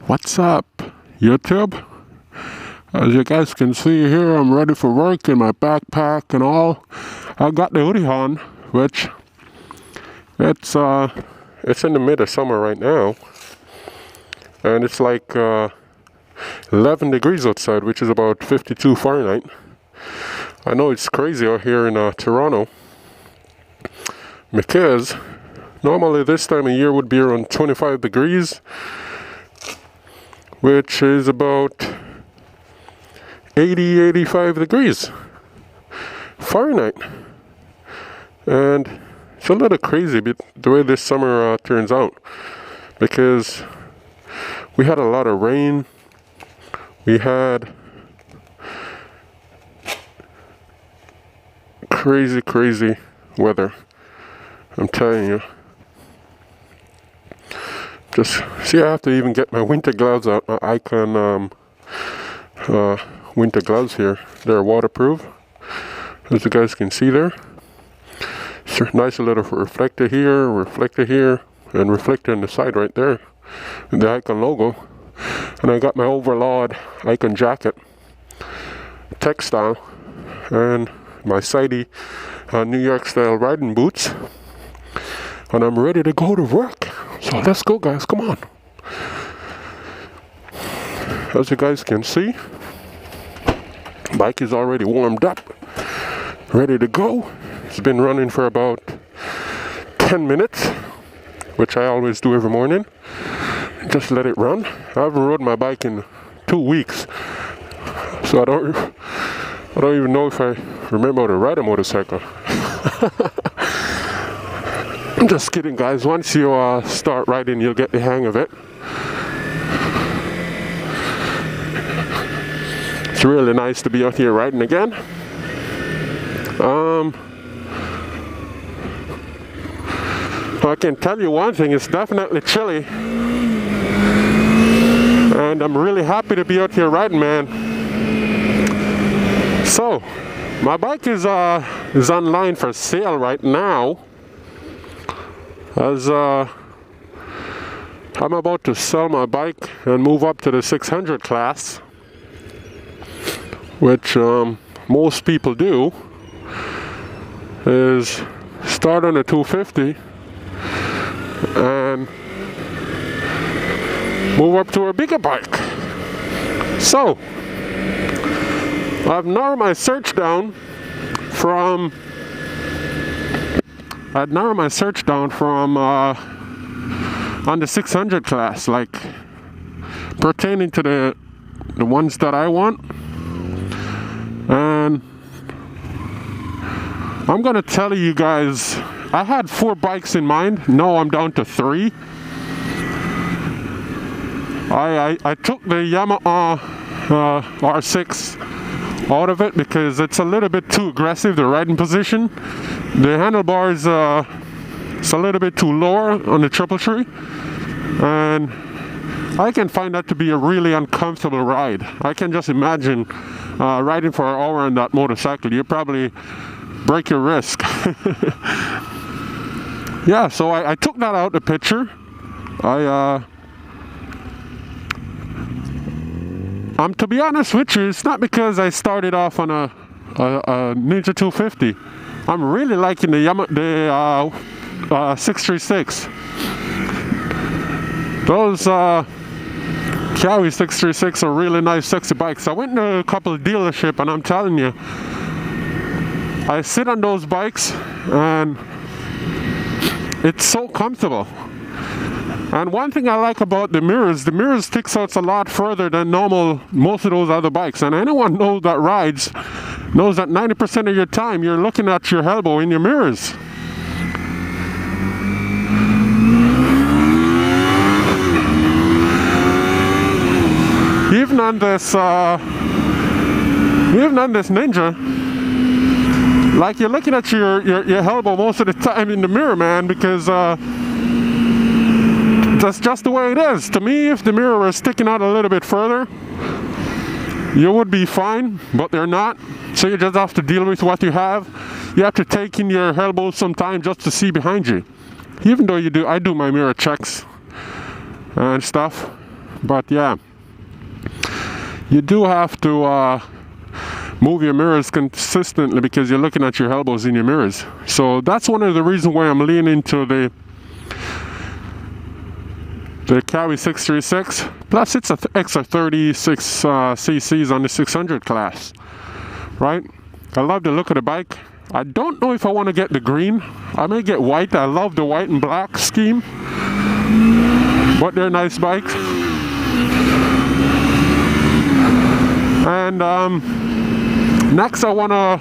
What's up, YouTube? As you guys can see here, I'm ready for work in my backpack and all. I got the hoodie on, which it's in the mid of summer right now, and it's like 11 degrees outside, which is about 52 Fahrenheit. I know it's crazy out here in Toronto, because normally this time of year would be around 25 degrees, which is about 85 degrees Fahrenheit. And it's a little crazy the way this summer turns out, because we had a lot of rain. We had crazy weather, I'm telling you. Just see, I have to even get my winter gloves out. My Icon winter gloves here. They're waterproof, as you guys can see there. So nice little reflector here, and reflector on the side right there. And the Icon logo. And I got my Overlord Icon jacket, textile, and my Sidey New York style riding boots. And I'm ready to go to work. So let's go, guys, come on. As you guys can see, bike is already warmed up, ready to go. It's been running for about 10 minutes, which I always do every morning. Just let it run. I haven't rode my bike in 2 weeks, so I don't even know if I remember how to ride a motorcycle. I'm just kidding, guys. Once you start riding, you'll get the hang of it. It's really nice to be out here riding again. I can tell you one thing, it's definitely chilly. And I'm really happy to be out here riding, man. So, my bike is online for sale right now. As I'm about to sell my bike and move up to the 600 class, which most people do, is start on a 250 and move up to a bigger bike. So I've narrowed my search down from on the 600 class, like pertaining to the ones that I want. And I'm gonna tell you guys, I had 4 bikes in mind. Now I'm down to 3. I took the Yamaha R6 out of it because it's a little bit too aggressive, the riding position. The handlebars, it's a little bit too lower on the triple tree, and I can find that to be a really uncomfortable ride. I can just imagine riding for an hour on that motorcycle. You probably break your wrist. Yeah, so I took that out of the picture. To be honest with you, it's not because I started off on a Ninja 250. I'm really liking the 636. Those Kiawi 636 are really nice, sexy bikes. I went to a couple of dealerships, and I'm telling you, I sit on those bikes and it's so comfortable. And one thing I like about the mirrors sticks out a lot further than most of those other bikes. And anyone knows that rides knows that 90% of your time you're looking at your elbow in your mirrors. Even on this Ninja, like, you're looking at your elbow most of the time in the mirror, man, because that's just the way it is. To me, if the mirror was sticking out a little bit further, you would be fine, but they're not. So you just have to deal with what you have. You have to take in your elbow sometime just to see behind you. Even though I do my mirror checks and stuff. But yeah, you do have to move your mirrors consistently because you're looking at your elbows in your mirrors. So that's one of the reasons why I'm leaning to the Kawi 636. Plus it's an extra 36 cc's on the 600 class, right? I love the look of the bike. I don't know if I want to get the green. I may get white. I love the white and black scheme, but they're nice bikes. And next I want to,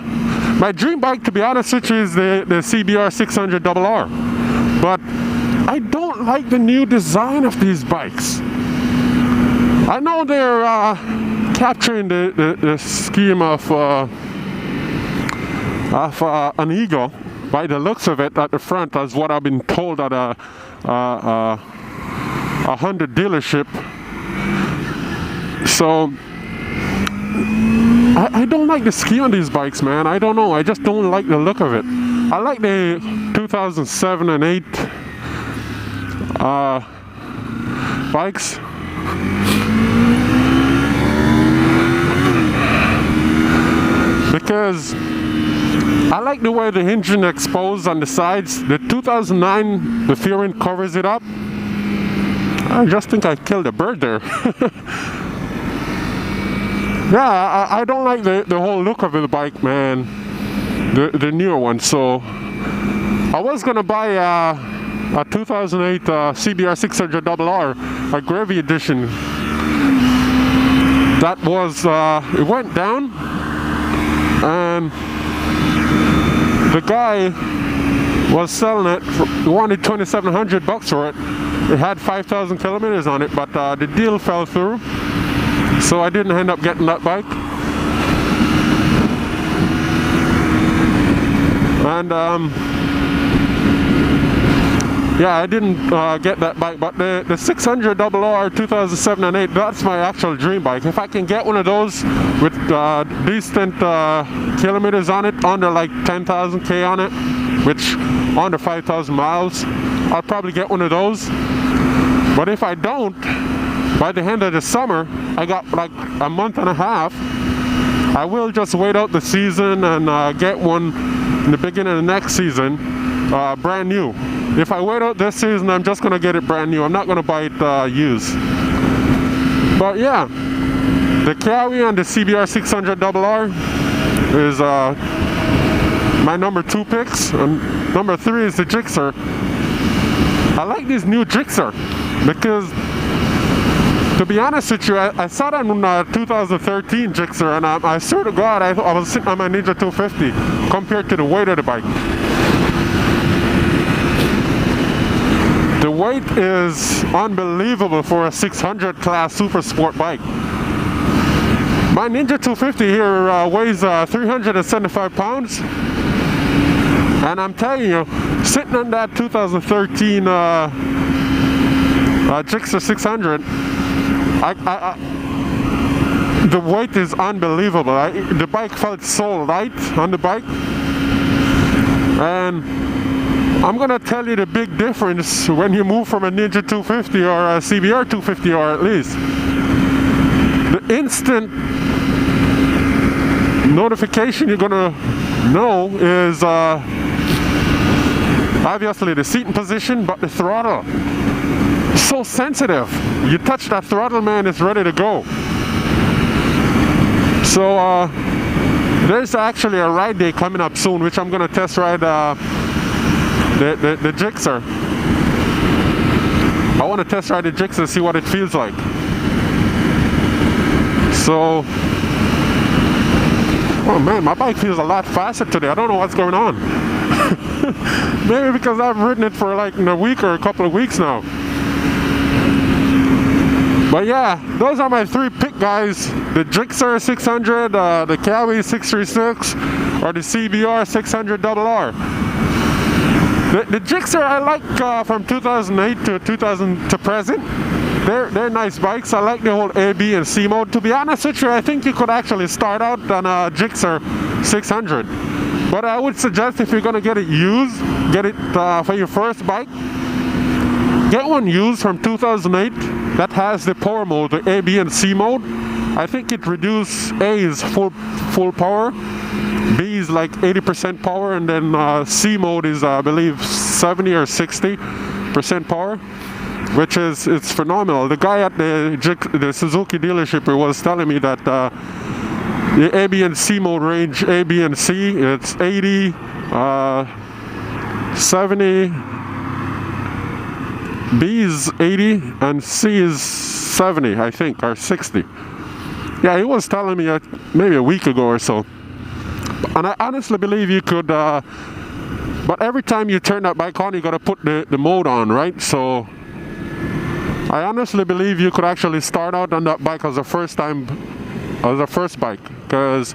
my dream bike, to be honest with you, is the CBR 600RR. But I don't like the new design of these bikes. I know they're capturing the scheme of an eagle by the looks of it at the front, as what I've been told at a Honda dealership. So I don't like the scheme on these bikes, man. I don't know. I just don't like the look of it. I like the 2007 and 8 bikes. Because I like the way the engine exposed on the sides. The 2009, the fairing covers it up. I just think I killed a bird there. Yeah, I don't like the whole look of the bike, man. The newer one. So I was gonna buy a 2008 CBR 600RR, a Gravy edition. That was it went down, and the guy was selling it. He wanted $2,700 for it. It had 5,000 kilometers on it, but the deal fell through. So I didn't end up getting that bike. And yeah, I didn't get that bike, but the 600RR 2007 and 8, that's my actual dream bike. If I can get one of those with decent kilometers on it, under like 10,000 K on it, which under 5,000 miles, I'll probably get one of those. But if I don't, by the end of the summer, I got like a month and a half, I will just wait out the season and get one in the beginning of the next season, brand new. If I wait out this season, I'm just gonna get it brand new. I'm not gonna buy it used. But yeah, the Kawi and the CBR 600RR is my number 2 picks, and number 3 is the Gixxer. I like this new Gixxer because, to be honest with you, I saw that on 2013 Gixxer, and I swear to God, I was sitting on my Ninja 250 compared to the weight of the bike. The weight is unbelievable for a 600 class super sport bike. My Ninja 250 here weighs 375 pounds, and I'm telling you, sitting on that 2013 Gixxer 600, the weight is unbelievable. The bike felt so light on the bike, and I'm gonna tell you the big difference when you move from a Ninja 250 or a CBR 250, or at least the instant notification you're gonna know is obviously the seating position, but the throttle. So sensitive. You touch that throttle, man, it's ready to go. So there's actually a ride day coming up soon, which I'm gonna test ride the Gixxer. I want to test ride the Gixxer, see what it feels like. So, oh man, my bike feels a lot faster today. I don't know what's going on. Maybe because I've ridden it for like a week or a couple of weeks now. But yeah, those are my 3 pick, guys. The Gixxer 600, the Kawi 636, or the CBR 600RR. The Gixxer I like from 2008 to 2000 to present. They're nice bikes. I like the whole A, B, and C mode. To be honest with you, I think you could actually start out on a Gixxer 600. But I would suggest, if you're gonna get it used, get it for your first bike. Get one used from 2008. that has the power mode, the A, B, and C mode. I think it reduces A is full power, B is like 80% power, and then C mode is I believe 70 or 60% power, which is it's phenomenal. The guy at the Suzuki dealership was telling me that the A, B, and C mode range, A, B, and C, it's 80, 70, B is 80, and C is 70, I think, or 60. Yeah, he was telling me maybe a week ago or so. And I honestly believe you could, but every time you turn that bike on, you gotta put the mode on, right? So I honestly believe you could actually start out on that bike as a first bike, because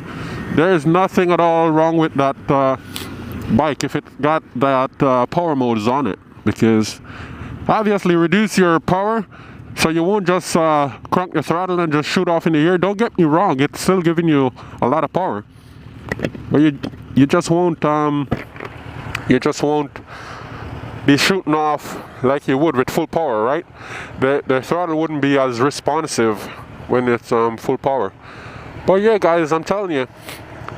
there is nothing at all wrong with that bike if it got that power modes on it, because obviously reduce your power so you won't just crank the throttle and just shoot off in the air. Don't get me wrong, it's still giving you a lot of power, but you just won't be shooting off like you would with full power, right? The throttle wouldn't be as responsive when it's full power. But yeah, guys, I'm telling you,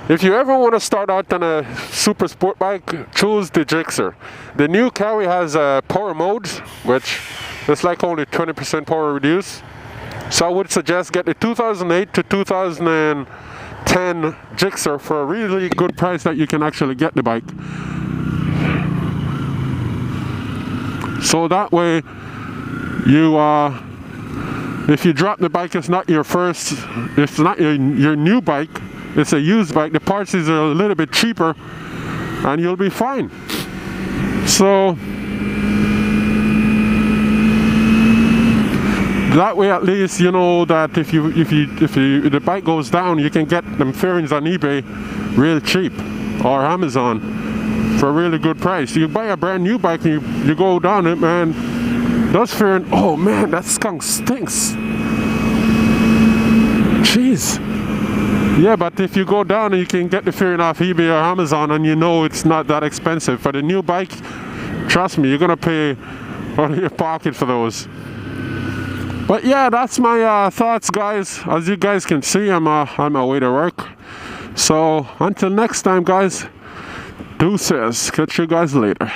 if you ever want to start out on a super sport bike, choose the Gixxer. The new Kawi has power modes, which is like only 20% power reduced. So I would suggest get the 2008 to 2010 Gixxer for a really good price that you can actually get the bike. So that way, you if you drop the bike, it's not your first, it's not your new bike, it's a used bike. The parts is a little bit cheaper, and you'll be fine. So that way, at least you know that if the bike goes down, you can get them fairings on eBay real cheap, or Amazon for a really good price. You buy a brand new bike and you go down it, man. Those fairing, oh man, that skunk stinks. Jeez. Yeah, but if you go down and you can get the fairing off eBay or Amazon, and you know it's not that expensive. For the new bike, trust me, you're gonna pay out of your pocket for those. But yeah, that's my thoughts, guys. As you guys can see, I'm on my way to work. So until next time, guys, deuces. Catch you guys later.